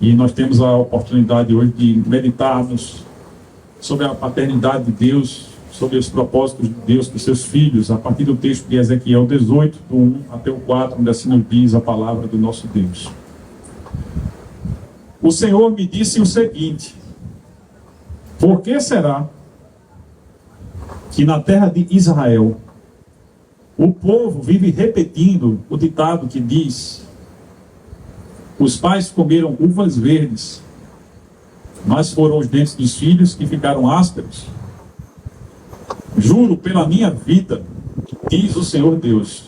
E nós temos a oportunidade hoje de meditarmos sobre a paternidade de Deus, sobre os propósitos de Deus para os seus filhos, a partir do texto de Ezequiel 18, do 1 até o 4, onde assim nos diz a palavra do nosso Deus. O Senhor me disse o seguinte: por que será que na terra de Israel o povo vive repetindo o ditado que diz: os pais comeram uvas verdes, mas foram os dentes dos filhos que ficaram ásperos? Juro pela minha vida, diz o Senhor Deus,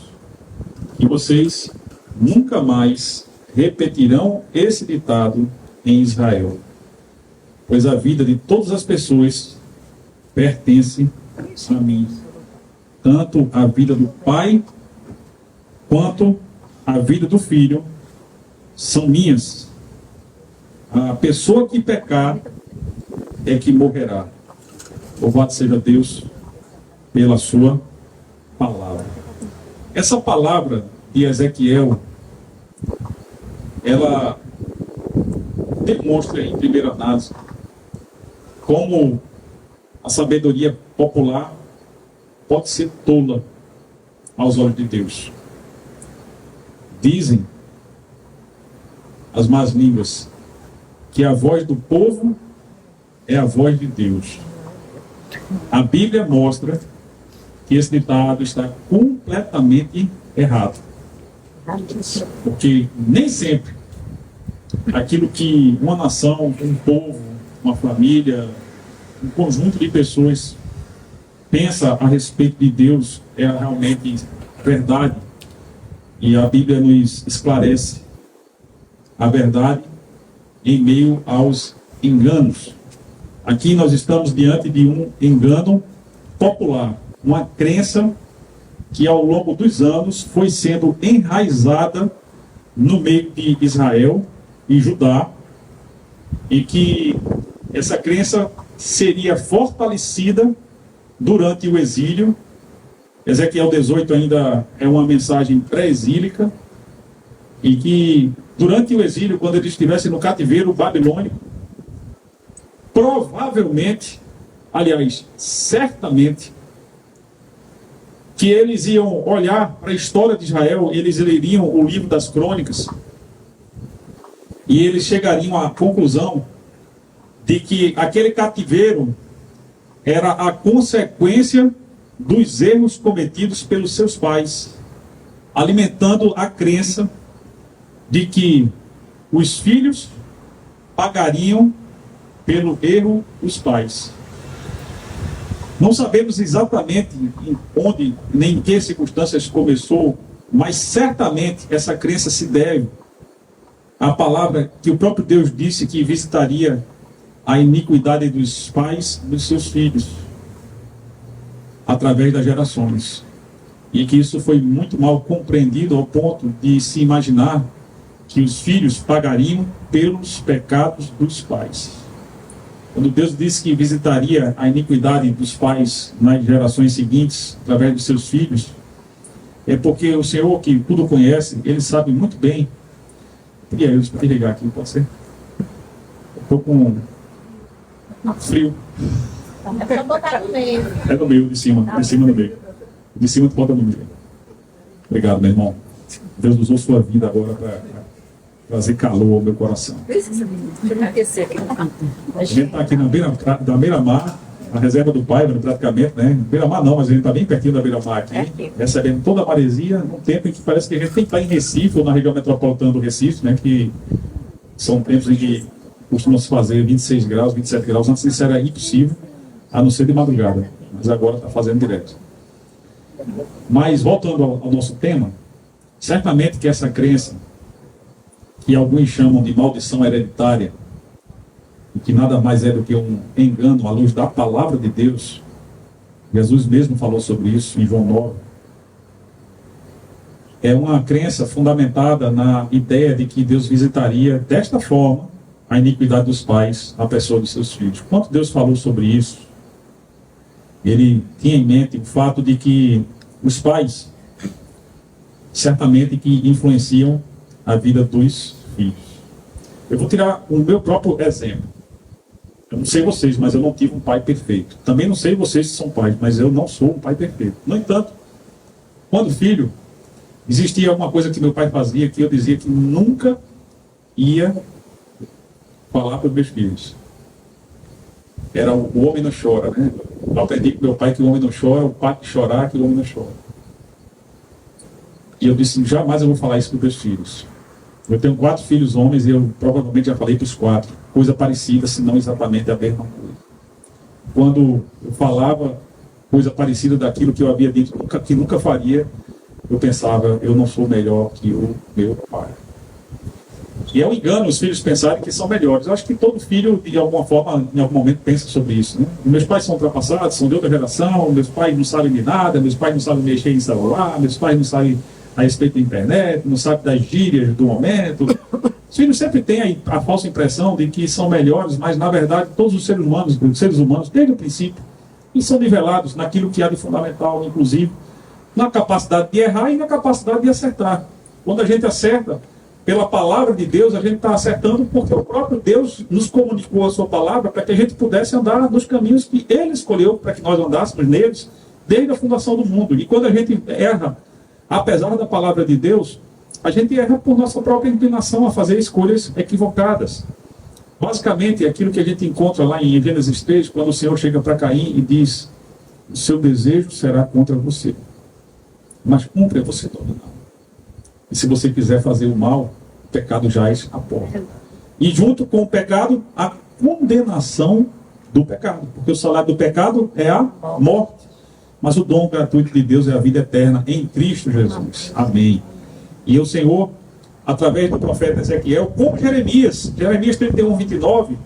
que vocês nunca mais repetirão esse ditado em Israel, pois a vida de todas as pessoas pertence a mim, tanto a vida do pai quanto a vida do filho são minhas. A pessoa que pecar é que morrerá. Louvado seja Deus pela sua palavra. Essa palavra de Ezequiel, ela demonstra em primeira análise como a sabedoria popular pode ser tola aos olhos de Deus. Dizem as más línguas que a voz do povo é a voz de Deus. A Bíblia mostra que esse ditado está completamente errado. Porque nem sempre aquilo que uma nação, um povo, uma família, um conjunto de pessoas pensa a respeito de Deus é realmente verdade. E a Bíblia nos esclarece a verdade em meio aos enganos. Aqui nós estamos diante de um engano popular, uma crença que ao longo dos anos foi sendo enraizada no meio de Israel e Judá, e que essa crença seria fortalecida durante o exílio. Ezequiel 18 ainda é uma mensagem pré-exílica, e que durante o exílio, quando eles estivessem no cativeiro babilônico, provavelmente, aliás, certamente, que eles iam olhar para a história de Israel, eles leriam o livro das crônicas, e eles chegariam à conclusão de que aquele cativeiro era a consequência dos erros cometidos pelos seus pais, alimentando a crença de que os filhos pagariam pelo erro dos pais. Não sabemos exatamente em onde, nem em que circunstâncias começou, mas certamente essa crença se deve à palavra que o próprio Deus disse que visitaria a iniquidade dos pais dos seus filhos, através das gerações. E que isso foi muito mal compreendido ao ponto de se imaginar que os filhos pagariam pelos pecados dos pais. Quando Deus disse que visitaria a iniquidade dos pais nas gerações seguintes, através de seus filhos, é porque o Senhor, que tudo conhece, Ele sabe muito bem. E aí, deixa eu ligar aqui, pode ser? Estou com frio. É só botar no meio. É no meio, de cima no meio. De cima tu bota no meio. Obrigado, meu irmão. Deus usou sua vida agora para trazer calor ao meu coração. Deixa eu aquecer aqui. A gente está aqui na beira-mar, a reserva do pai, praticamente, né? Beira-mar não, mas a gente está bem pertinho da beira-mar aqui, recebendo toda a maresia, num tempo em que parece que a gente tem que estar em Recife, ou na região metropolitana do Recife, né? Que são tempos em que costumam se fazer 26 graus, 27 graus. Antes disso era impossível, a não ser de madrugada. Mas agora está fazendo direto. Mas, voltando ao nosso tema, certamente que essa crença, que alguns chamam de maldição hereditária, e que nada mais é do que um engano à luz da palavra de Deus, Jesus mesmo falou sobre isso em João 9, é uma crença fundamentada na ideia de que Deus visitaria desta forma a iniquidade dos pais na pessoa dos seus filhos. Quando Deus falou sobre isso, Ele tinha em mente o fato de que os pais certamente que influenciam a vida dos filhos. Eu vou tirar o meu próprio exemplo. Eu não sei vocês, mas eu não tive um pai perfeito. Também não sei vocês que são pais, mas eu não sou um pai perfeito. No entanto, quando filho, existia uma coisa que meu pai fazia, que eu dizia que nunca ia falar para os meus filhos. Era o homem não chora, né? Eu aprendi com meu pai que o homem não chora, o pai que chorar, que o homem não chora. E eu disse, jamais eu vou falar isso para os meus filhos. Eu tenho 4 filhos homens e eu provavelmente já falei para os 4. Coisa parecida, se não exatamente a mesma coisa. Quando eu falava coisa parecida daquilo que eu havia dito que nunca faria, eu pensava, eu não sou melhor que o meu pai. E é um engano os filhos pensarem que são melhores. Eu acho que todo filho, de alguma forma, em algum momento, pensa sobre isso. Né? Meus pais são ultrapassados, são de outra geração, meus pais não sabem de nada, meus pais não sabem mexer em celular, meus pais não sabem a respeito da internet, não sabem das gírias do momento. Os filhos sempre têm a falsa impressão de que são melhores, mas, na verdade, todos os seres humanos, desde o princípio, eles são nivelados naquilo que há de fundamental, inclusive, na capacidade de errar e na capacidade de acertar. Quando a gente acerta, pela palavra de Deus, a gente está acertando porque o próprio Deus nos comunicou a sua palavra para que a gente pudesse andar nos caminhos que Ele escolheu para que nós andássemos neles desde a fundação do mundo. E quando a gente erra, apesar da palavra de Deus, a gente erra por nossa própria inclinação a fazer escolhas equivocadas. Basicamente, é aquilo que a gente encontra lá em Gênesis 3, quando o Senhor chega para Caim e diz, o seu desejo será contra você, mas cumpre a você dominar. E se você quiser fazer o mal, o pecado jaz à porta. E junto com o pecado, a condenação do pecado. Porque o salário do pecado é a morte. Mas o dom gratuito de Deus é a vida eterna em Cristo Jesus. Amém. E o Senhor, através do profeta Ezequiel, como Jeremias 31, 29,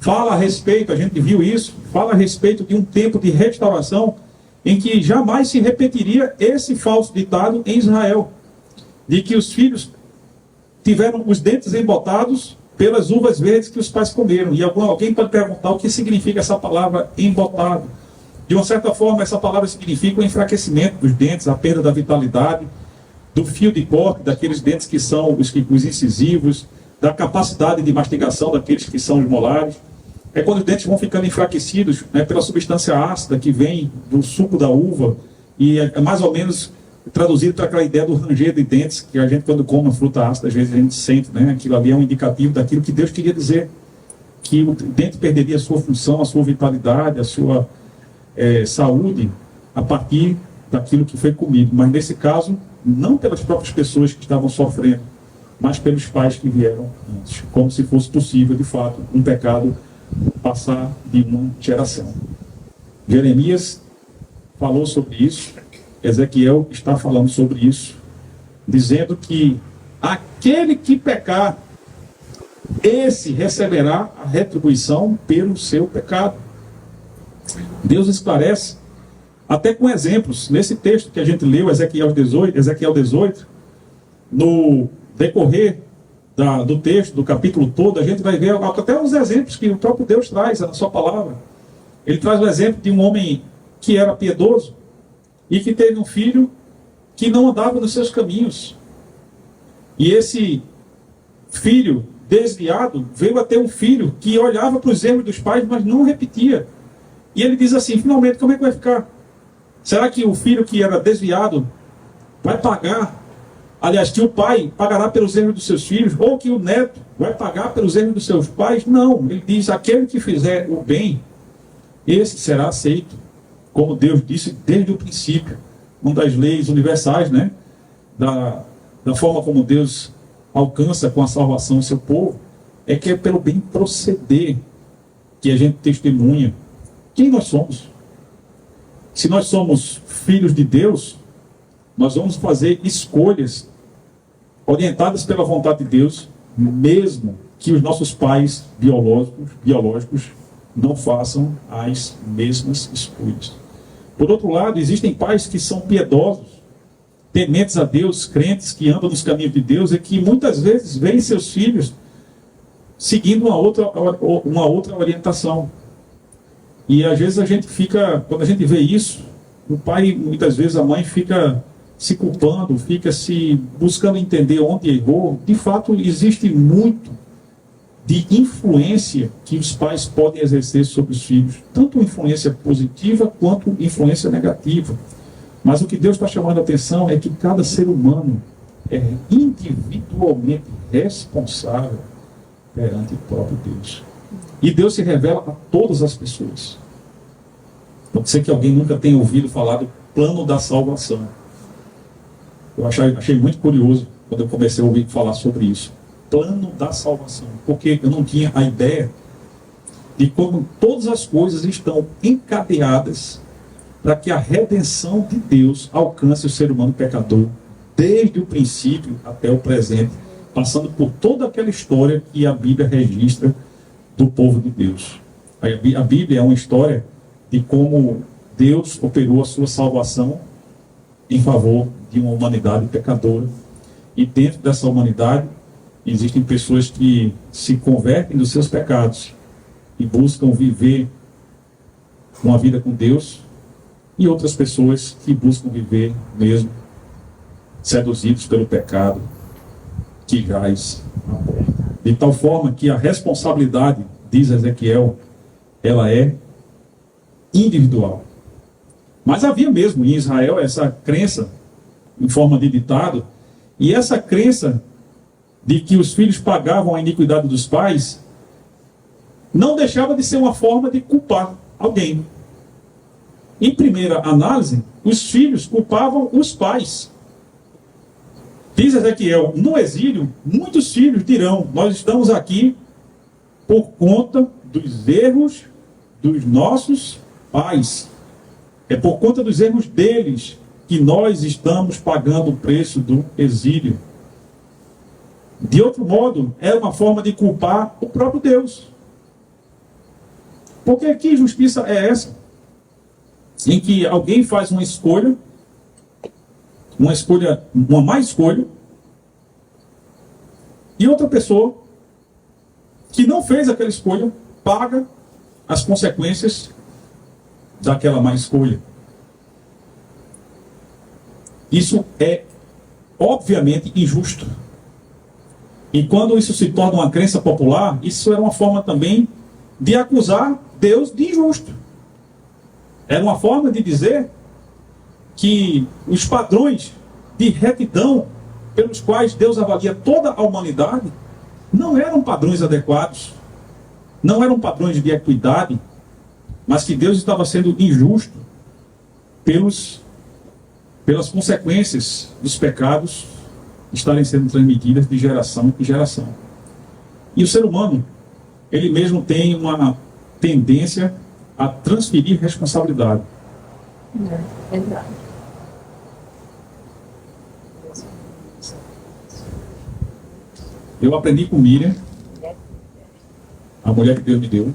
fala a respeito, a gente viu isso, fala a respeito de um tempo de restauração em que jamais se repetiria esse falso ditado em Israel, de que os filhos tiveram os dentes embotados pelas uvas verdes que os pais comeram. E alguém pode perguntar o que significa essa palavra embotado. De uma certa forma, essa palavra significa o enfraquecimento dos dentes, a perda da vitalidade, do fio de corte, daqueles dentes que são os incisivos, da capacidade de mastigação daqueles que são os molares. É quando os dentes vão ficando enfraquecidos, né, pela substância ácida que vem do suco da uva, e é mais ou menos traduzido para aquela ideia do ranger de dentes, que a gente, quando come uma fruta ácida, às vezes a gente sente, né? Aquilo ali é um indicativo daquilo que Deus queria dizer, que o dente perderia a sua função, a sua vitalidade, a sua saúde, a partir daquilo que foi comido. Mas nesse caso, não pelas próprias pessoas que estavam sofrendo, mas pelos pais que vieram antes, como se fosse possível, de fato, um pecado passar de uma geração. Jeremias falou sobre isso, Ezequiel está falando sobre isso, dizendo que aquele que pecar, esse receberá a retribuição pelo seu pecado. Deus esclarece, até com exemplos, nesse texto que a gente leu, Ezequiel 18, no decorrer do texto, do capítulo todo, a gente vai ver até os exemplos que o próprio Deus traz na sua palavra. Ele traz o exemplo de um homem que era piedoso, e que teve um filho que não andava nos seus caminhos. E esse filho desviado veio a ter um filho que olhava para os erros dos pais, mas não repetia. E ele diz assim, finalmente, como é que vai ficar? Será que o filho que era desviado vai pagar? Aliás, que o pai pagará pelos erros dos seus filhos? Ou que o neto vai pagar pelos erros dos seus pais? Não, ele diz, aquele que fizer o bem, esse será aceito. Como Deus disse desde o princípio, uma das leis universais, né? Da forma como Deus alcança com a salvação o seu povo, é que é pelo bem proceder que a gente testemunha quem nós somos. Se nós somos filhos de Deus, nós vamos fazer escolhas orientadas pela vontade de Deus, mesmo que os nossos pais biológicos não façam as mesmas escolhas. Por outro lado, existem pais que são piedosos, tementes a Deus, crentes que andam nos caminhos de Deus e que muitas vezes veem seus filhos seguindo uma outra orientação. E às vezes a gente fica, quando a gente vê isso, o pai, muitas vezes a mãe fica se culpando, fica se buscando entender onde errou. De fato, existe muito de influência que os pais podem exercer sobre os filhos, tanto influência positiva quanto influência negativa. Mas o que Deus está chamando a atenção é que cada ser humano é individualmente responsável perante o próprio Deus. E Deus se revela a todas as pessoas. Pode ser que alguém nunca tenha ouvido falar do plano da salvação. Eu achei muito curioso quando eu comecei a ouvir falar sobre isso. Plano da salvação. Porque eu não tinha a ideia de como todas as coisas estão encadeadas para que a redenção de Deus alcance o ser humano pecador, desde o princípio até o presente, passando por toda aquela história que a Bíblia registra do povo de Deus. A Bíblia é uma história de como Deus operou a sua salvação em favor de uma humanidade pecadora. E dentro dessa humanidade existem pessoas que se convertem dos seus pecados e buscam viver uma vida com Deus, e outras pessoas que buscam viver mesmo seduzidos pelo pecado que jaz na porta. De tal forma que a responsabilidade, diz Ezequiel, ela é individual. Mas havia mesmo em Israel essa crença em forma de ditado, e essa crença de que os filhos pagavam a iniquidade dos pais não deixava de ser uma forma de culpar alguém. Em primeira análise, os filhos culpavam os pais. Diz Ezequiel, no exílio, muitos filhos dirão, nós estamos aqui por conta dos erros dos nossos pais. É por conta dos erros deles que nós estamos pagando o preço do exílio. De outro modo, era uma forma de culpar o próprio Deus. Porque que justiça é essa? Em que alguém faz uma escolha, uma má escolha, e outra pessoa que não fez aquela escolha paga as consequências daquela má escolha. Isso é obviamente injusto. E quando isso se torna uma crença popular, isso era uma forma também de acusar Deus de injusto. Era uma forma de dizer que os padrões de retidão pelos quais Deus avalia toda a humanidade não eram padrões adequados, não eram padrões de equidade, mas que Deus estava sendo injusto pelas consequências dos pecados estarem sendo transmitidas de geração em geração. E o ser humano, ele mesmo tem uma tendência a transferir responsabilidade. É verdade. Eu aprendi com Miriam, a mulher que Deus me deu,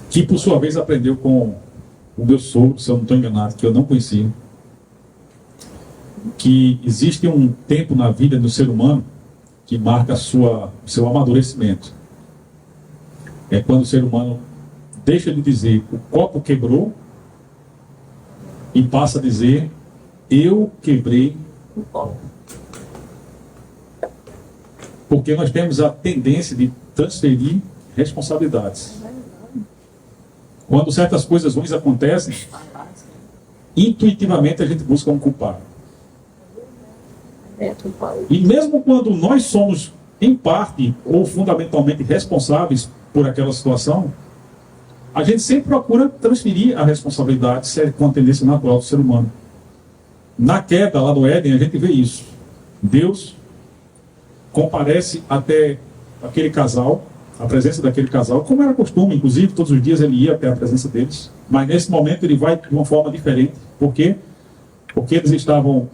que por sua vez aprendeu com o meu sogro, se eu não estou enganado, que eu não conhecia, que existe um tempo na vida do ser humano que marca o seu amadurecimento. É quando o ser humano deixa de dizer o copo quebrou e passa a dizer eu quebrei o copo. Porque nós temos a tendência de transferir responsabilidades. Quando certas coisas ruins acontecem, intuitivamente a gente busca um culpado. E mesmo quando nós somos, em parte ou fundamentalmente responsáveis por aquela situação, a gente sempre procura transferir a responsabilidade, com a tendência natural do ser humano. Na queda lá do Éden, a gente vê isso. Deus comparece até aquele casal, a presença daquele casal, como era costume, inclusive, todos os dias ele ia até a presença deles, mas nesse momento ele vai de uma forma diferente. Por quê? Porque eles estavam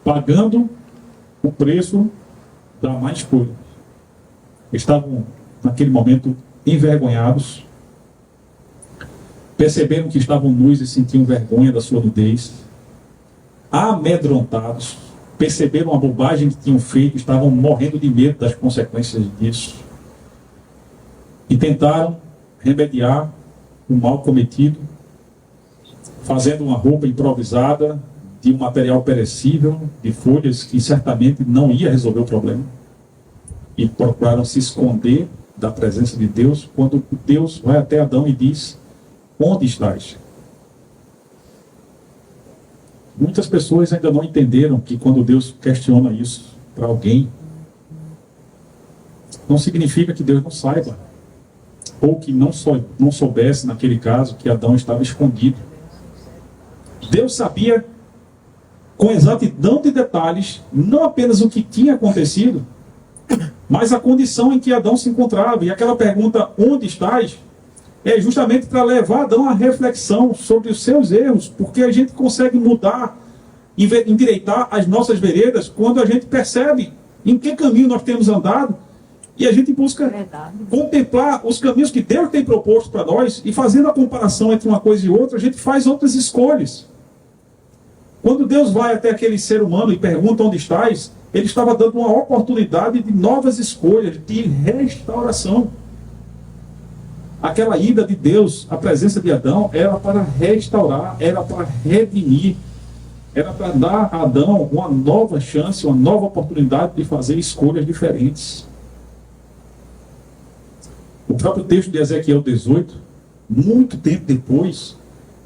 pagando o preço da má escolha. Estavam, naquele momento, envergonhados, perceberam que estavam nus e sentiam vergonha da sua nudez, amedrontados, perceberam a bobagem que tinham feito, estavam morrendo de medo das consequências disso, e tentaram remediar o mal cometido, fazendo uma roupa improvisada, de um material perecível, de folhas que certamente não ia resolver o problema. e procuraram se esconder da presença de Deus, quando Deus vai até Adão e diz: onde estás? Muitas pessoas ainda não entenderam que quando Deus questiona isso para alguém, não significa que Deus não saiba, ou que não soubesse, naquele caso, que Adão estava escondido. Deus sabia com exatidão de detalhes, não apenas o que tinha acontecido, mas a condição em que Adão se encontrava. E aquela pergunta, onde estás? É justamente para levar Adão à reflexão sobre os seus erros, porque a gente consegue mudar, endireitar as nossas veredas quando a gente percebe em que caminho nós temos andado e a gente busca contemplar os caminhos que Deus tem proposto para nós, e fazendo a comparação entre uma coisa e outra, a gente faz outras escolhas. Quando Deus vai até aquele ser humano e pergunta onde estás, ele estava dando uma oportunidade de novas escolhas, de restauração. Aquela ida de Deus, a presença de Adão, era para restaurar, era para redimir, era para dar a Adão uma nova chance, uma nova oportunidade de fazer escolhas diferentes. O próprio texto de Ezequiel 18, muito tempo depois,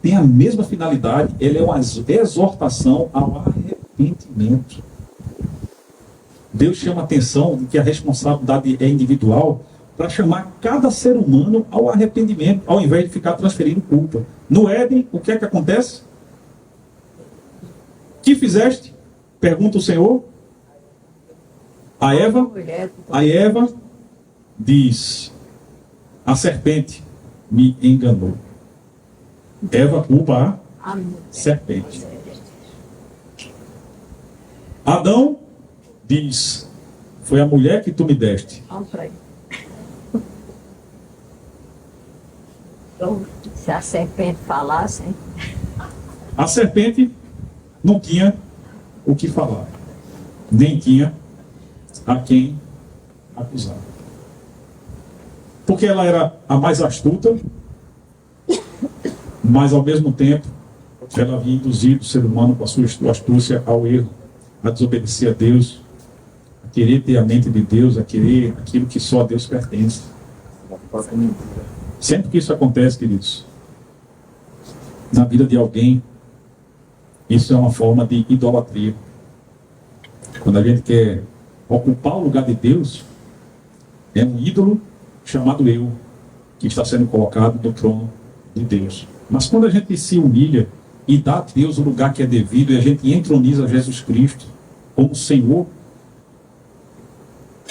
tem a mesma finalidade. Ele é uma exortação ao arrependimento. Deus chama a atenção de que a responsabilidade é individual, para chamar cada ser humano ao arrependimento, ao invés de ficar transferindo culpa. No Éden, o que é que acontece? Que fizeste? Pergunta o Senhor. A Eva diz: a serpente me enganou. Eva culpa a serpente. Adão diz: foi a mulher que tu me deste. Então, se a serpente falasse... A serpente não tinha o que falar, nem tinha a quem acusar. Porque ela era a mais astuta, mas ao mesmo tempo ela havia induzido o ser humano com a sua astúcia ao erro, a desobedecer a Deus, a querer ter a mente de Deus, a querer aquilo que só a Deus pertence. Sempre que isso acontece, queridos, na vida de alguém, isso é uma forma de idolatria. Quando a gente quer ocupar o lugar de Deus, é um ídolo chamado eu, que está sendo colocado no trono de Deus. Mas quando a gente se humilha e dá a Deus o lugar que é devido, e a gente entroniza Jesus Cristo como Senhor,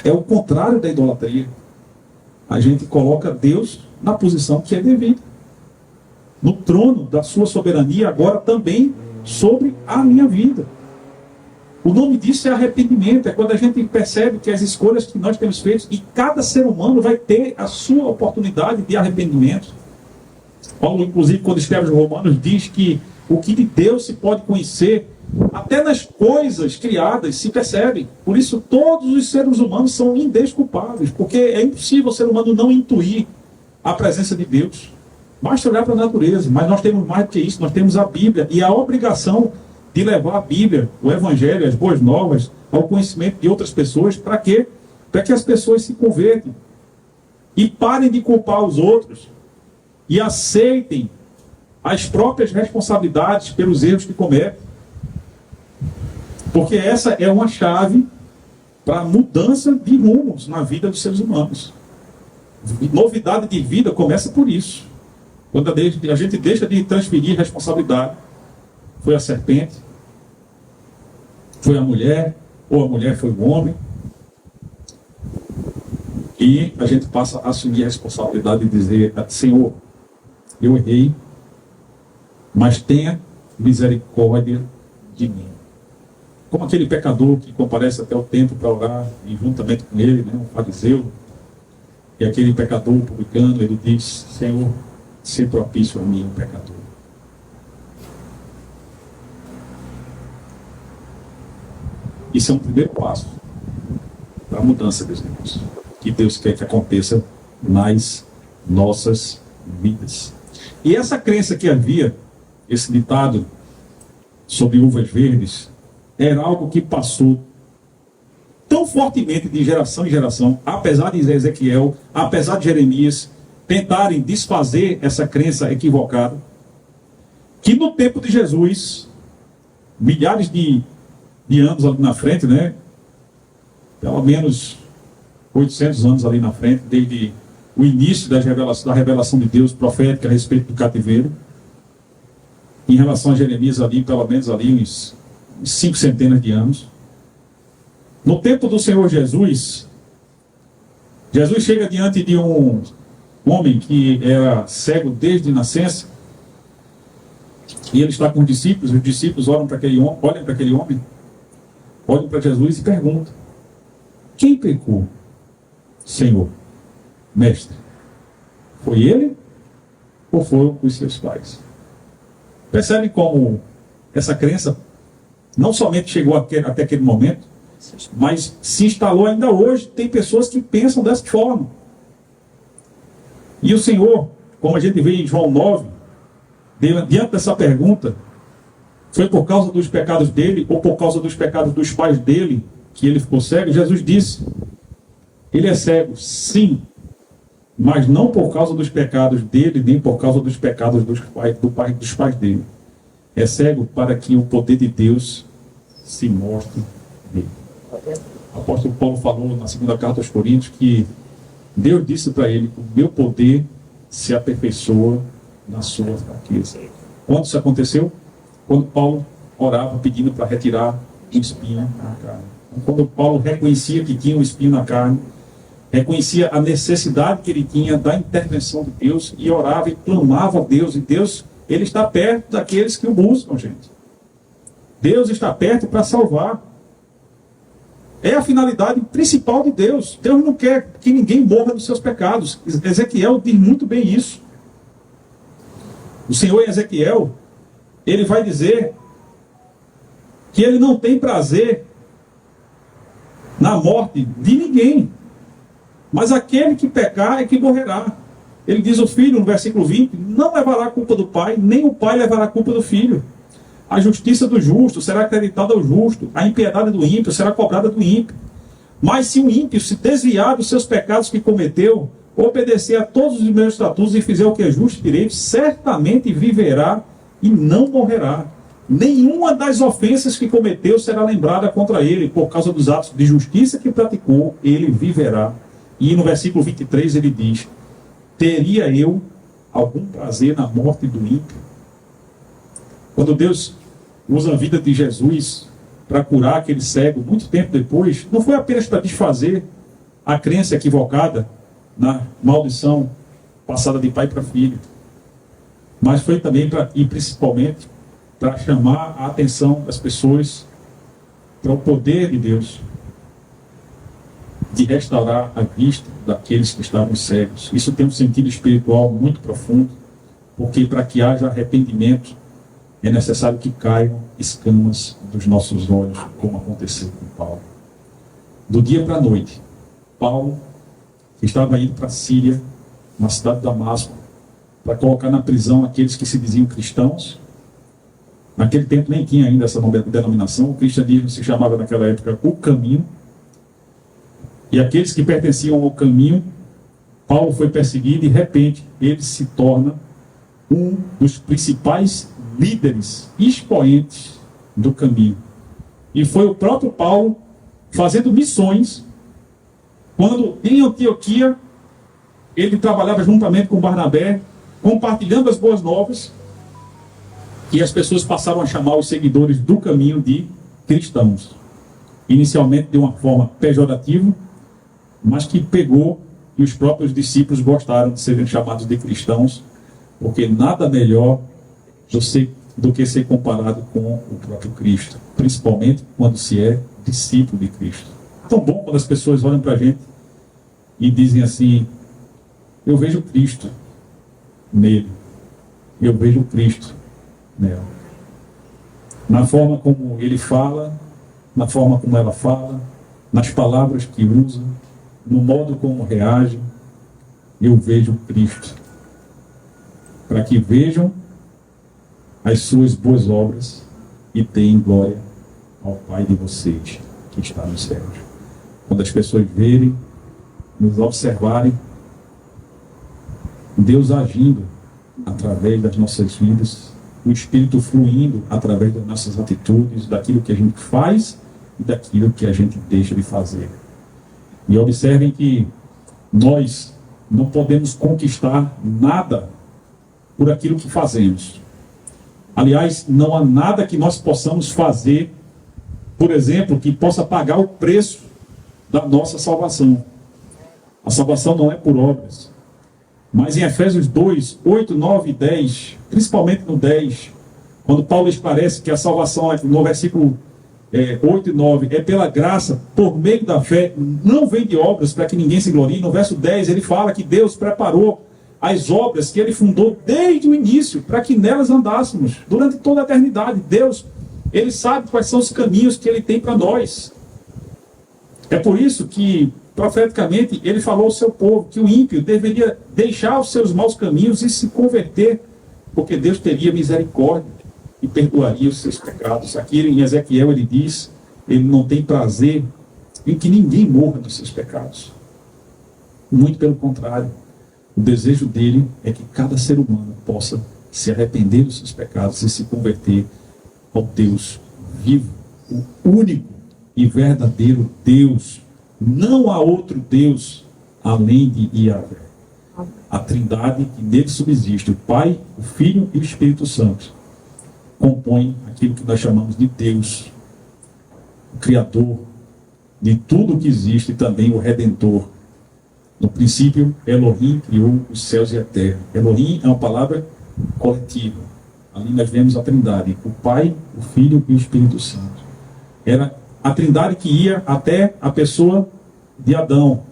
é o contrário da idolatria. A gente coloca Deus na posição que é devida, no trono da sua soberania, agora também sobre a minha vida. O nome disso é arrependimento. É quando a gente percebe que as escolhas que nós temos feito, e cada ser humano vai ter a sua oportunidade de arrependimento. Paulo, inclusive, quando escreve os Romanos, diz que o que de Deus se pode conhecer até nas coisas criadas se percebe. Por isso todos os seres humanos são indesculpáveis, porque é impossível o ser humano não intuir a presença de Deus. Basta olhar para a natureza. Mas nós temos mais do que isso. Nós temos a Bíblia e a obrigação de levar a Bíblia, o Evangelho, as boas novas ao conhecimento de outras pessoas. Para quê? Para que as pessoas se convertem e parem de culpar os outros e aceitem as próprias responsabilidades pelos erros que cometem. Porque essa é uma chave para a mudança de rumos na vida dos seres humanos. Novidade de vida começa por isso. Quando a gente deixa de transferir responsabilidade. Foi a serpente, foi a mulher, ou a mulher foi o homem. E a gente passa a assumir a responsabilidade de dizer: Senhor, eu errei, mas tenha misericórdia de mim. Como aquele pecador que comparece até o templo para orar, e juntamente com ele, um fariseu, e aquele pecador publicano, ele diz: Senhor, se propício a mim, um pecador. Isso é um primeiro passo para a mudança, meus irmãos, que Deus quer que aconteça nas nossas vidas. E essa crença que havia, esse ditado sobre uvas verdes, era algo que passou tão fortemente de geração em geração, apesar de Ezequiel, apesar de Jeremias, tentarem desfazer essa crença equivocada, que no tempo de Jesus, milhares de anos ali na frente, né? Pelo menos 800 anos ali na frente, desde o início da revelação de Deus profética a respeito do cativeiro, em relação a Jeremias ali, pelo menos ali uns 5 centenas de anos. No tempo do Senhor Jesus, Jesus chega diante de um homem que era cego desde nascença, e ele está com os discípulos olham para aquele homem, olham para Jesus e perguntam: quem pecou, Senhor, mestre? Foi ele ou foram os seus pais? Percebe como essa crença não somente chegou até aquele momento, mas se instalou ainda hoje. Tem pessoas que pensam dessa forma. E o Senhor, como a gente vê em João 9, diante dessa pergunta, foi por causa dos pecados dele ou por causa dos pecados dos pais dele que ele ficou cego? Jesus disse: ele é cego, sim, mas não por causa dos pecados dele, nem por causa dos pecados dos pais dele. É cego para que o poder de Deus se mostre nele. O apóstolo Paulo falou na segunda carta aos Coríntios que Deus disse para ele: o meu poder se aperfeiçoa na sua fraqueza. Quando isso aconteceu? Quando Paulo orava pedindo para retirar o espinho na carne. Quando Paulo reconhecia que tinha um espinho na carne, reconhecia a necessidade que ele tinha da intervenção de Deus, e orava e clamava a Deus. E Deus, ele está perto daqueles que o buscam, gente. Deus está perto para salvar. É a finalidade principal de Deus. Deus não quer que ninguém morra dos seus pecados. Ezequiel diz muito bem isso. O Senhor em Ezequiel, ele vai dizer que ele não tem prazer na morte de ninguém, mas aquele que pecar é que morrerá. Ele diz: o filho, no versículo 20, não levará a culpa do pai, nem o pai levará a culpa do filho. A justiça do justo será acreditada ao justo, a impiedade do ímpio será cobrada do ímpio. Mas se o ímpio se desviar dos seus pecados que cometeu, obedecer a todos os meus estatutos e fizer o que é justo e direito, certamente viverá e não morrerá. Nenhuma das ofensas que cometeu será lembrada contra ele. Por causa dos atos de justiça que praticou, ele viverá. E no versículo 23 ele diz: teria eu algum prazer na morte do ímpio? Quando Deus usa a vida de Jesus para curar aquele cego, muito tempo depois, não foi apenas para desfazer a crença equivocada na maldição passada de pai para filho, mas foi também e principalmente para chamar a atenção das pessoas para o poder de Deus de restaurar a vista daqueles que estavam cegos. Isso tem um sentido espiritual muito profundo, porque para que haja arrependimento é necessário que caiam escamas dos nossos olhos, como aconteceu com Paulo. Do dia para a noite, Paulo estava indo para a Síria, na cidade de Damasco, para colocar na prisão aqueles que se diziam cristãos. Naquele tempo nem tinha ainda essa denominação. O cristianismo se chamava naquela época o Caminho. E aqueles que pertenciam ao Caminho, Paulo foi perseguido e de repente ele se torna um dos principais líderes, expoentes do Caminho. E foi o próprio Paulo fazendo missões, quando em Antioquia ele trabalhava juntamente com Barnabé, compartilhando as boas novas, e as pessoas passaram a chamar os seguidores do Caminho de cristãos. Inicialmente de uma forma pejorativa, mas que pegou, e os próprios discípulos gostaram de serem chamados de cristãos, porque nada melhor do que ser comparado com o próprio Cristo, principalmente quando se é discípulo de Cristo. Tão bom quando as pessoas olham para a gente e dizem assim: eu vejo Cristo nele, eu vejo Cristo nela. Na forma como ele fala, na forma como ela fala, nas palavras que usa, no modo como reage, eu vejo Cristo. Para que vejam as suas boas obras e deem glória ao Pai de vocês que está nos céus. quando as pessoas verem, nos observarem, Deus agindo através das nossas vidas, o Espírito fluindo através das nossas atitudes, daquilo que a gente faz e daquilo que a gente deixa de fazer. E observem que nós não podemos conquistar nada por aquilo que fazemos. Aliás, não há nada que nós possamos fazer, por exemplo, que possa pagar o preço da nossa salvação. A salvação não é por obras. Mas em Efésios 2, 8, 9 e 10, principalmente no 10, quando Paulo esclarece que a salvação, no versículo 8 e 9, é pela graça, por meio da fé, não vem de obras para que ninguém se glorie. No verso 10 ele fala que Deus preparou as obras que ele fundou desde o início, para que nelas andássemos durante toda a eternidade. Deus, ele sabe quais são os caminhos que ele tem para nós. É por isso que, profeticamente, ele falou ao seu povo que o ímpio deveria deixar os seus maus caminhos e se converter, porque Deus teria misericórdia e perdoaria os seus pecados. Aqui em Ezequiel ele diz, ele não tem prazer em que ninguém morra dos seus pecados. Muito pelo contrário, o desejo dele é que cada ser humano possa se arrepender dos seus pecados e se converter ao Deus vivo, o único e verdadeiro Deus. Não há outro Deus além de Yahvé. A trindade que nele subsiste, o Pai, o Filho e o Espírito Santo, compõem aquilo que nós chamamos de Deus, o Criador de tudo que existe, e também o Redentor. No princípio, Elohim criou os céus e a terra. Elohim é uma palavra coletiva. Ali nós vemos a trindade, o Pai, o Filho e o Espírito Santo. Era a trindade que ia até a pessoa de Adão.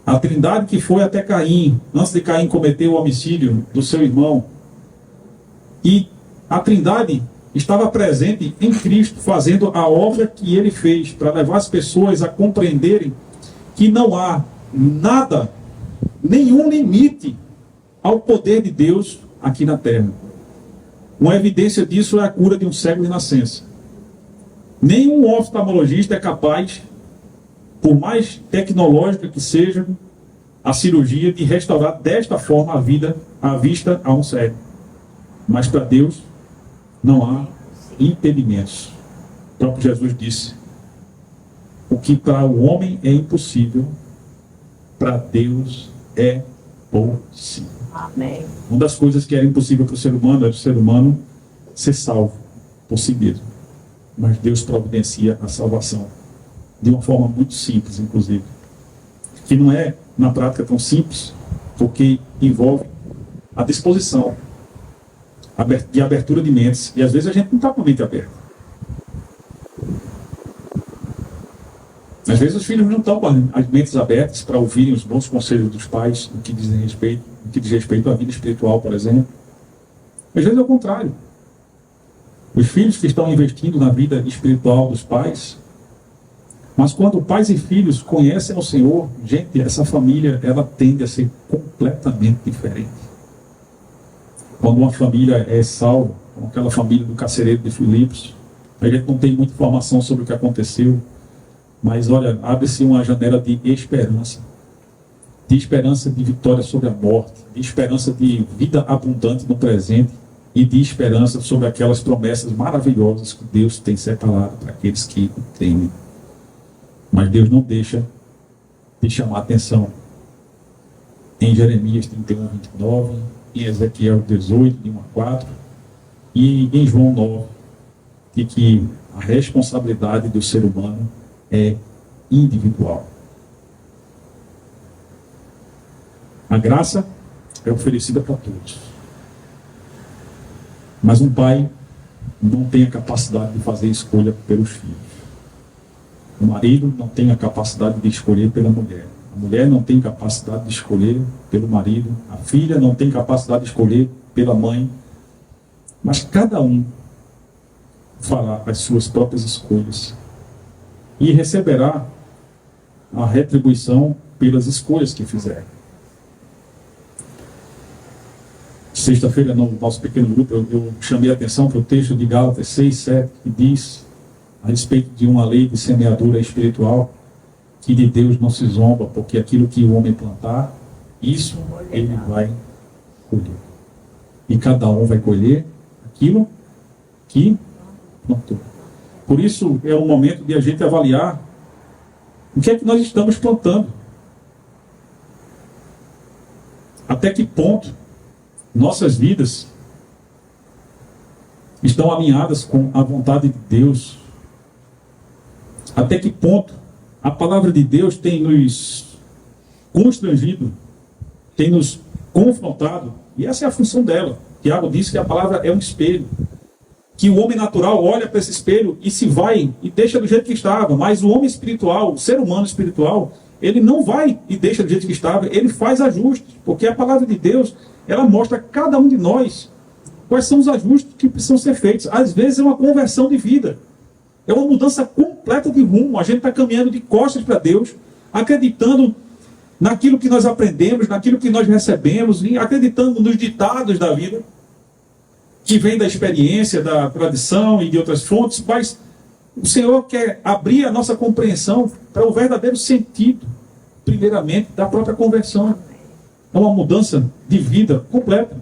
A trindade que foi até Caim, antes de Caim cometer o homicídio do seu irmão. E a trindade estava presente em Cristo, fazendo a obra que ele fez, para levar as pessoas a compreenderem que não há nada, nenhum limite ao poder de Deus aqui na terra. Uma evidência disso é a cura de um cego de nascença. Nenhum oftalmologista é capaz, por mais tecnológica que seja a cirurgia, de restaurar desta forma a vista a um cego. Mas para Deus não há impedimentos. O próprio Jesus disse: o que para o homem é impossível, para Deus é possível. Amém. Uma das coisas que era impossível para o ser humano era o ser humano ser salvo por si mesmo. Mas Deus providencia a salvação de uma forma muito simples, inclusive, que não é na prática tão simples, porque envolve a disposição de abertura de mentes, e às vezes a gente não está com a mente aberta. Às vezes os filhos não estão com as mentes abertas para ouvirem os bons conselhos dos pais no que diz respeito à vida espiritual, por exemplo. Às vezes é o contrário. Os filhos que estão investindo na vida espiritual dos pais, mas quando pais e filhos conhecem ao Senhor, gente, essa família, ela tende a ser completamente diferente. Quando uma família é salva, como aquela família do carcereiro de Filipos, a gente não tem muita informação sobre o que aconteceu, mas olha, abre-se uma janela de esperança de vitória sobre a morte, de esperança de vida abundante no presente e de esperança sobre aquelas promessas maravilhosas que Deus tem separado para aqueles que o temem. Mas Deus não deixa de chamar a atenção. Em Jeremias 31, 29, em Ezequiel 18, de 1 a 4, e em João 9, de que a responsabilidade do ser humano é individual. A graça é oferecida para todos. Mas um pai não tem a capacidade de fazer escolha pelos filhos. O marido não tem a capacidade de escolher pela mulher. A mulher não tem capacidade de escolher pelo marido. A filha não tem capacidade de escolher pela mãe. Mas cada um fará as suas próprias escolhas e receberá a retribuição pelas escolhas que fizer. Sexta-feira, no nosso pequeno grupo, eu chamei a atenção para o texto de Gálatas 6, 7, que diz a respeito de uma lei de semeadura espiritual. que de Deus não se zomba, porque aquilo que o homem plantar, isso ele vai colher. E cada um vai colher aquilo que plantou. Por isso é o momento de a gente avaliar o que é que nós estamos plantando. Até que ponto nossas vidas estão alinhadas com a vontade de Deus? Até que ponto a palavra de Deus tem nos constrangido, tem nos confrontado? E essa é a função dela. Tiago disse que a palavra é um espelho. Que o homem natural olha para esse espelho e se vai e deixa do jeito que estava. Mas o homem espiritual, o ser humano espiritual, ele não vai e deixa do jeito que estava. Ele faz ajustes. Porque a palavra de Deus, ela mostra a cada um de nós quais são os ajustes que precisam ser feitos. Às vezes é uma conversão de vida. É uma mudança completa de rumo. A gente está caminhando de costas para Deus, acreditando naquilo que nós aprendemos, naquilo que nós recebemos, e acreditando nos ditados da vida, que vem da experiência, da tradição e de outras fontes, mas o Senhor quer abrir a nossa compreensão para o verdadeiro sentido, primeiramente, da própria conversão. É uma mudança de vida completa.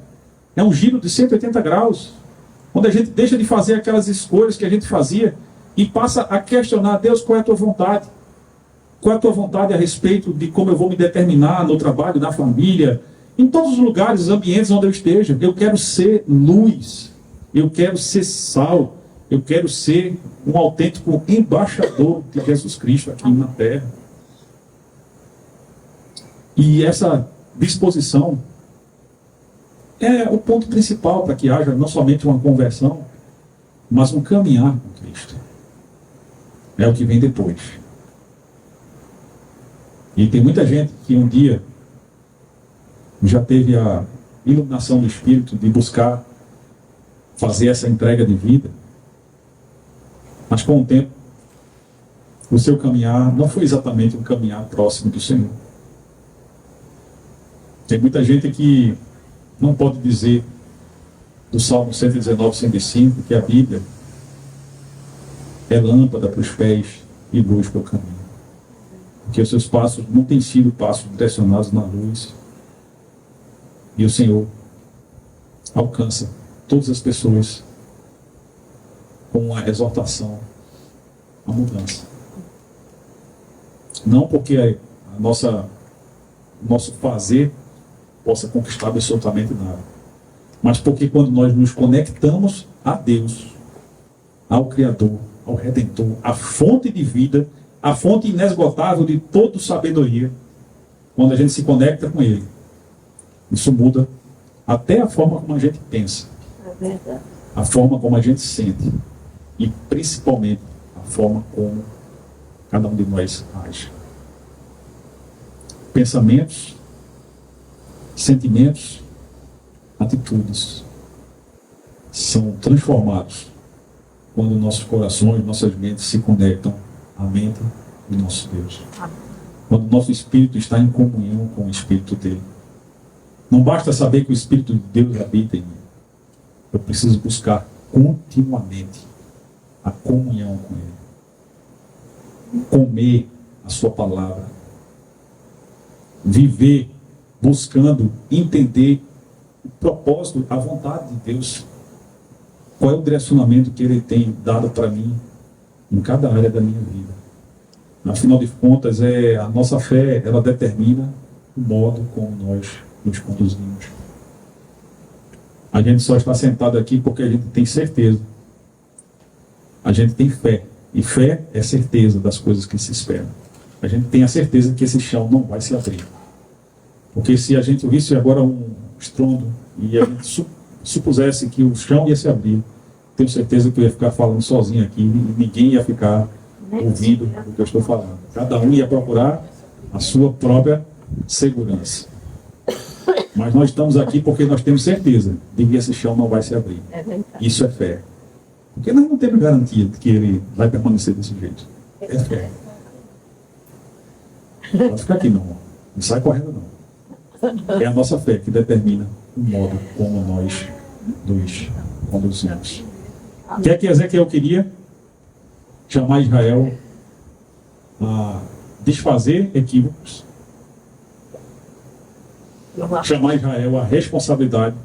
É um giro de 180 graus, onde a gente deixa de fazer aquelas escolhas que a gente fazia e passa a questionar: Deus, qual é a tua vontade? Qual é a tua vontade a respeito de como eu vou me determinar no trabalho, na família, em todos os lugares, os ambientes onde eu esteja? Eu quero ser luz, eu quero ser sal, eu quero ser um autêntico embaixador de Jesus Cristo aqui na terra. E essa disposição é o ponto principal para que haja não somente uma conversão, mas um caminhar com Cristo. É o que vem depois. E tem muita gente que um dia já teve a iluminação do Espírito de buscar fazer essa entrega de vida, mas com o tempo o seu caminhar não foi exatamente um caminhar próximo do Senhor. Tem muita gente que não pode dizer do Salmo 119, 105, que a Bíblia é lâmpada para os pés e luz para o caminho. Porque os seus passos não têm sido passos direcionados na luz. E o Senhor alcança todas as pessoas com a exortação, a mudança. Não porque o nosso fazer possa conquistar absolutamente nada, mas porque quando nós nos conectamos a Deus, ao Criador, ao Redentor, à fonte de vida, a fonte inesgotável de toda sabedoria, quando a gente se conecta com Ele, isso muda até a forma como a gente pensa, a forma como a gente sente e principalmente a forma como cada um de nós age. Pensamentos, sentimentos, atitudes são transformados quando nossos corações, nossas mentes se conectam à mente do nosso Deus. Quando o nosso espírito está em comunhão com o Espírito dele. Não basta saber que o Espírito de Deus habita em mim. Eu preciso buscar continuamente a comunhão com ele. Comer a sua palavra. Viver buscando entender o propósito, a vontade de Deus. Qual é o direcionamento que ele tem dado para mim em cada área da minha vida. Afinal de contas, a nossa fé, ela determina o modo como nós nos conduzimos. A gente só está sentado aqui porque a gente tem certeza. A gente tem fé. E fé é certeza das coisas que se esperam. A gente tem a certeza que esse chão não vai se abrir. Porque se a gente ouvisse agora um estrondo e a gente supusesse que o chão ia se abrir, tenho certeza que eu ia ficar falando sozinho aqui e ninguém ia ficar ouvindo o que eu estou falando. Cada um ia procurar a sua própria segurança. Mas nós estamos aqui porque nós temos certeza de que esse chão não vai se abrir. Isso é fé. Porque nós não temos garantia de que ele vai permanecer desse jeito. É fé. Não pode ficar aqui não. Não sai correndo não. É a nossa fé que determina o modo como nós nos conduzimos. O que é que Ezequiel queria? Chamar Israel a desfazer equívocos, chamar Israel à responsabilidade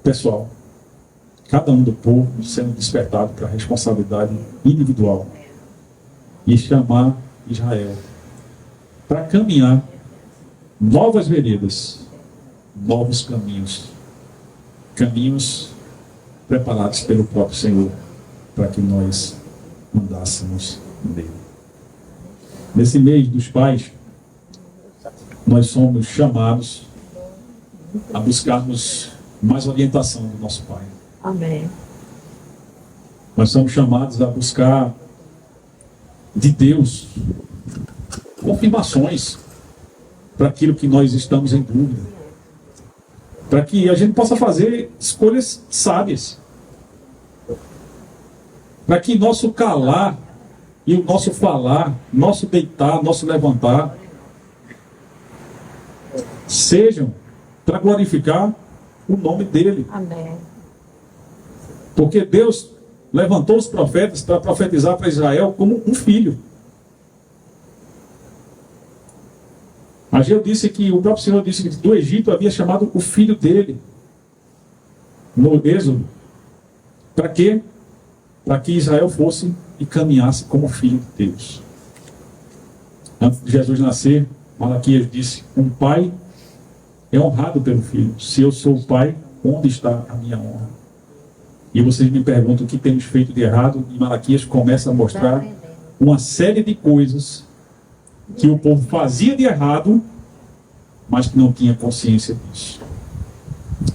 pessoal. Cada um do povo sendo despertado para a responsabilidade individual. E chamar Israel para caminhar novas veredas, novos caminhos. Caminhos preparados pelo próprio Senhor para que nós andássemos nele. Nesse mês dos pais, nós somos chamados a buscarmos mais orientação do nosso Pai. Amém. Nós somos chamados a buscar de Deus confirmações para aquilo que nós estamos em dúvida, para que a gente possa fazer escolhas sábias, para que nosso calar e o nosso falar, nosso deitar, nosso levantar sejam para glorificar o nome dele. Amém. Porque Deus levantou os profetas para profetizar para Israel como um filho. Ageu disse que o próprio Senhor disse que do Egito havia chamado o filho dele no Êxodo. Para quê? Para que Israel fosse e caminhasse como filho de Deus. Antes de Jesus nascer, Malaquias disse: um pai é honrado pelo filho. Se eu sou o pai, onde está a minha honra? E vocês me perguntam o que temos feito de errado, e Malaquias começa a mostrar uma série de coisas que o povo fazia de errado, mas que não tinha consciência disso.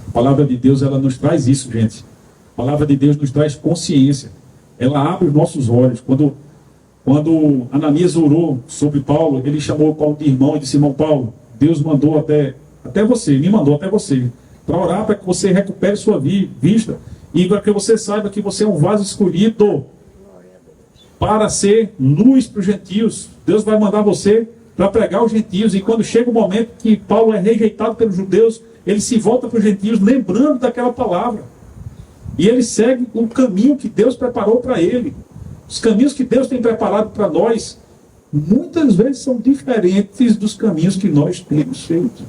A palavra de Deus, ela nos traz isso, gente. A palavra de Deus nos traz consciência. Ela abre os nossos olhos. Quando Ananias orou sobre Paulo, ele chamou Paulo de irmão e disse: irmão Paulo, Deus mandou até você, me mandou até você, para orar para que você recupere sua vista, e para que você saiba que você é um vaso escolhido para ser luz para os gentios. Deus vai mandar você para pregar aos gentios. E quando chega o momento que Paulo é rejeitado pelos judeus, ele se volta para os gentios lembrando daquela palavra. E ele segue o caminho que Deus preparou para ele. Os caminhos que Deus tem preparado para nós, muitas vezes são diferentes dos caminhos que nós temos feito.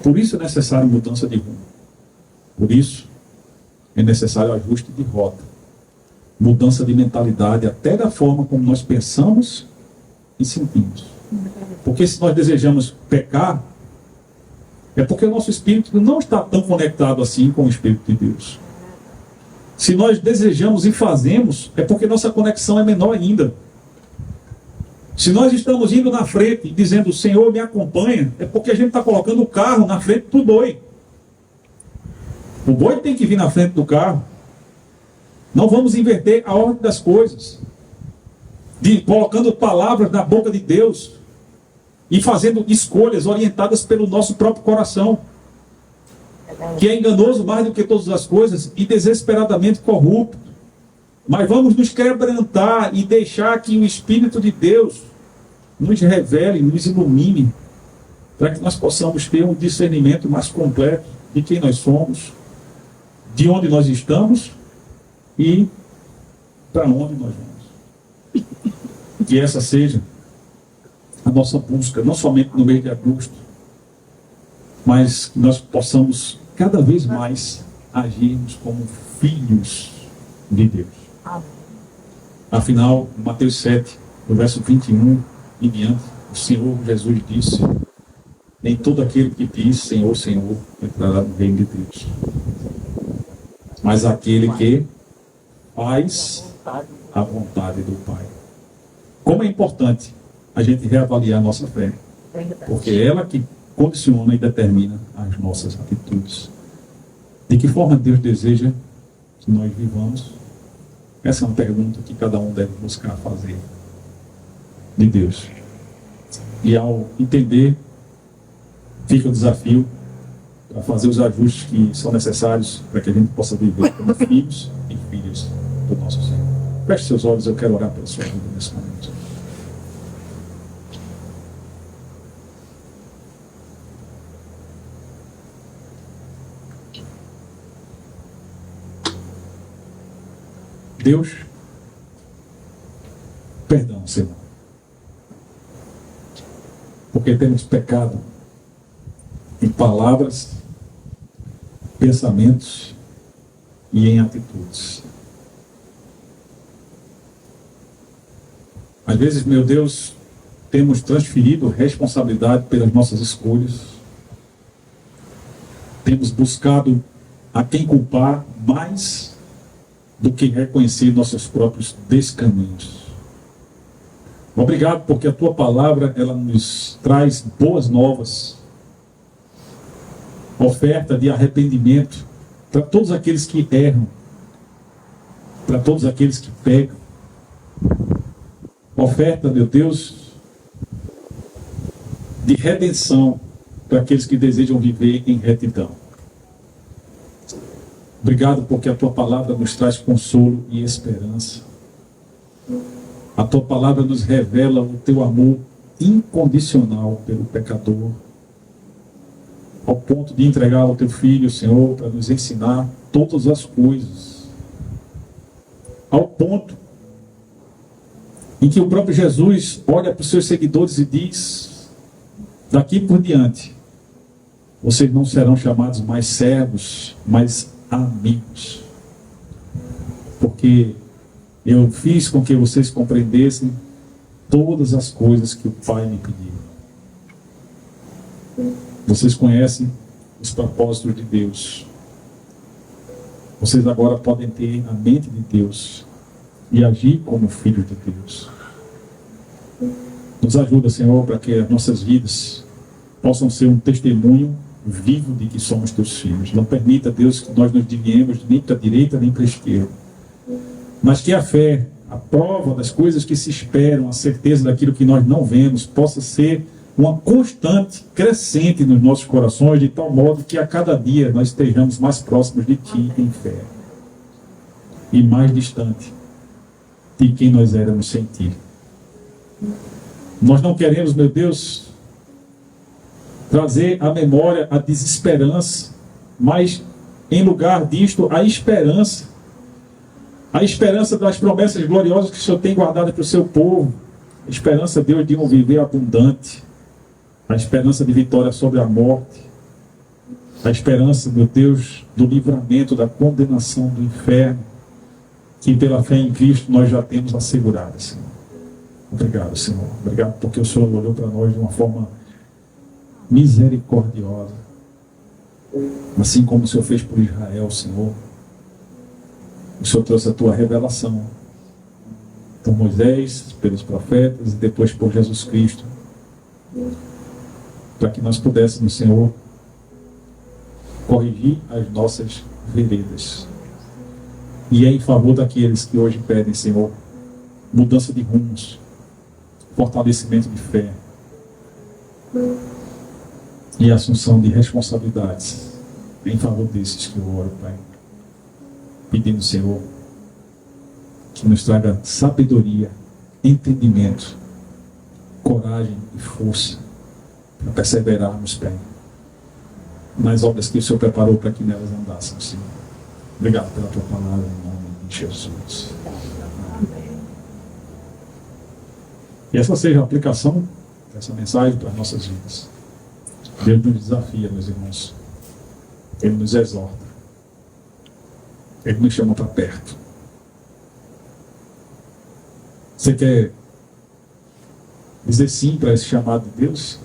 Por isso é necessário mudança de rumo. Por isso é necessário ajuste de rota. Mudança de mentalidade, até da forma como nós pensamos e sentimos. Porque se nós desejamos pecar, é porque o nosso espírito não está tão conectado assim com o Espírito de Deus. Se nós desejamos e fazemos, é porque nossa conexão é menor ainda. Se nós estamos indo na frente e dizendo: o Senhor me acompanha, é porque a gente está colocando o carro na frente do boi. O boi tem que vir na frente do carro. Não vamos inverter a ordem das coisas, colocando palavras na boca de Deus e fazendo escolhas orientadas pelo nosso próprio coração, que é enganoso mais do que todas as coisas e desesperadamente corrupto. Mas vamos nos quebrantar e deixar que o Espírito de Deus nos revele, nos ilumine, para que nós possamos ter um discernimento mais completo de quem nós somos, de onde nós estamos e para onde nós vamos. Que essa seja a nossa busca, não somente no mês de agosto, mas que nós possamos cada vez mais agirmos como filhos de Deus. Afinal, Mateus 7, no verso 21 em diante, o Senhor Jesus disse: nem todo aquele que diz Senhor, Senhor entrará no reino de Deus, mas aquele que faz a vontade do Pai. Como é importante a gente reavaliar a nossa fé, porque é ela que condiciona e determina as nossas atitudes. De que forma Deus deseja que nós vivamos? Essa é uma pergunta que cada um deve buscar fazer de Deus. E ao entender, fica o desafio para fazer os ajustes que são necessários para que a gente possa viver como filhos e filhas do nosso Senhor. Feche seus olhos, eu quero orar pela sua vida nesse momento. Deus, perdão, Senhor. porque temos pecado em palavras, pensamentos e em atitudes. Às vezes, meu Deus, temos transferido responsabilidade pelas nossas escolhas. Temos buscado a quem culpar mais do que reconhecer nossos próprios descaminhos. Obrigado, porque a tua palavra, ela nos traz boas novas, oferta de arrependimento para todos aqueles que erram, para todos aqueles que pecam. Oferta, meu Deus, de redenção para aqueles que desejam viver em retidão. Obrigado, porque a tua palavra nos traz consolo e esperança. A tua palavra nos revela o teu amor incondicional pelo pecador, ao ponto de entregar ao teu Filho, Senhor, para nos ensinar todas as coisas. Ao ponto em que o próprio Jesus olha para os seus seguidores e diz: daqui por diante, vocês não serão chamados mais servos, mas amigos. Porque eu fiz com que vocês compreendessem todas as coisas que o Pai me pediu. Vocês conhecem os propósitos de Deus. Vocês agora podem ter a mente de Deus e agir como filhos de Deus. Nos ajuda, Senhor, para que as nossas vidas possam ser um testemunho vivo de que somos teus filhos. Não permita, Deus, que nós nos desviemos nem para a direita nem para a esquerda. Mas que a fé, a prova das coisas que se esperam, a certeza daquilo que nós não vemos, possa ser uma constante crescente nos nossos corações, de tal modo que a cada dia nós estejamos mais próximos de Ti em fé e mais distante de quem nós éramos sem Ti. Nós não queremos, meu Deus, trazer à memória a desesperança, mas em lugar disto, a esperança das promessas gloriosas que o Senhor tem guardado para o seu povo, a esperança, Deus, de um viver abundante, a esperança de vitória sobre a morte, a esperança, meu Deus, do livramento da condenação do inferno, que pela fé em Cristo nós já temos assegurada, Senhor. Obrigado, Senhor. Obrigado porque o Senhor olhou para nós de uma forma misericordiosa, assim como o Senhor fez por Israel, Senhor. O Senhor trouxe a tua revelação por Moisés, pelos profetas e depois por Jesus Cristo, para que nós pudéssemos, Senhor, corrigir as nossas veredas. E é em favor daqueles que hoje pedem, Senhor, mudança de rumos, fortalecimento de fé e assunção de responsabilidades. É em favor desses que eu oro, Pai, pedindo, Senhor, que nos traga sabedoria, entendimento, coragem e força para perseverarmos, Pai, nas obras que o Senhor preparou para que nelas andássemos, Senhor. Obrigado pela tua palavra, em nome de Jesus. E essa seja a aplicação dessa mensagem para as nossas vidas. Deus nos desafia, meus irmãos. Ele nos exorta. Ele nos chama para perto. Você quer dizer sim para esse chamado de Deus?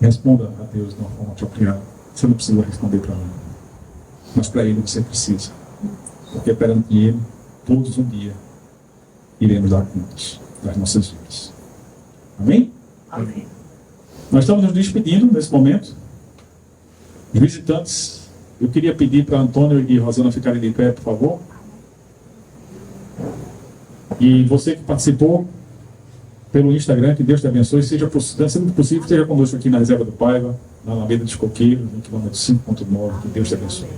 Responda a Deus de uma forma apropriada. Você não precisa responder para mim, mas para Ele você precisa. Porque perante Ele, todos um dia, iremos dar contas das nossas vidas. Amém? Amém. Nós estamos nos despedindo nesse momento. Os visitantes, eu queria pedir para Antônio e Rosana ficarem de pé, por favor. E você que participou pelo Instagram, que Deus te abençoe. Sendo possível, esteja conosco aqui na Reserva do Paiva, na Alameda dos Coqueiros, no quilômetro 5.9. Que Deus te abençoe.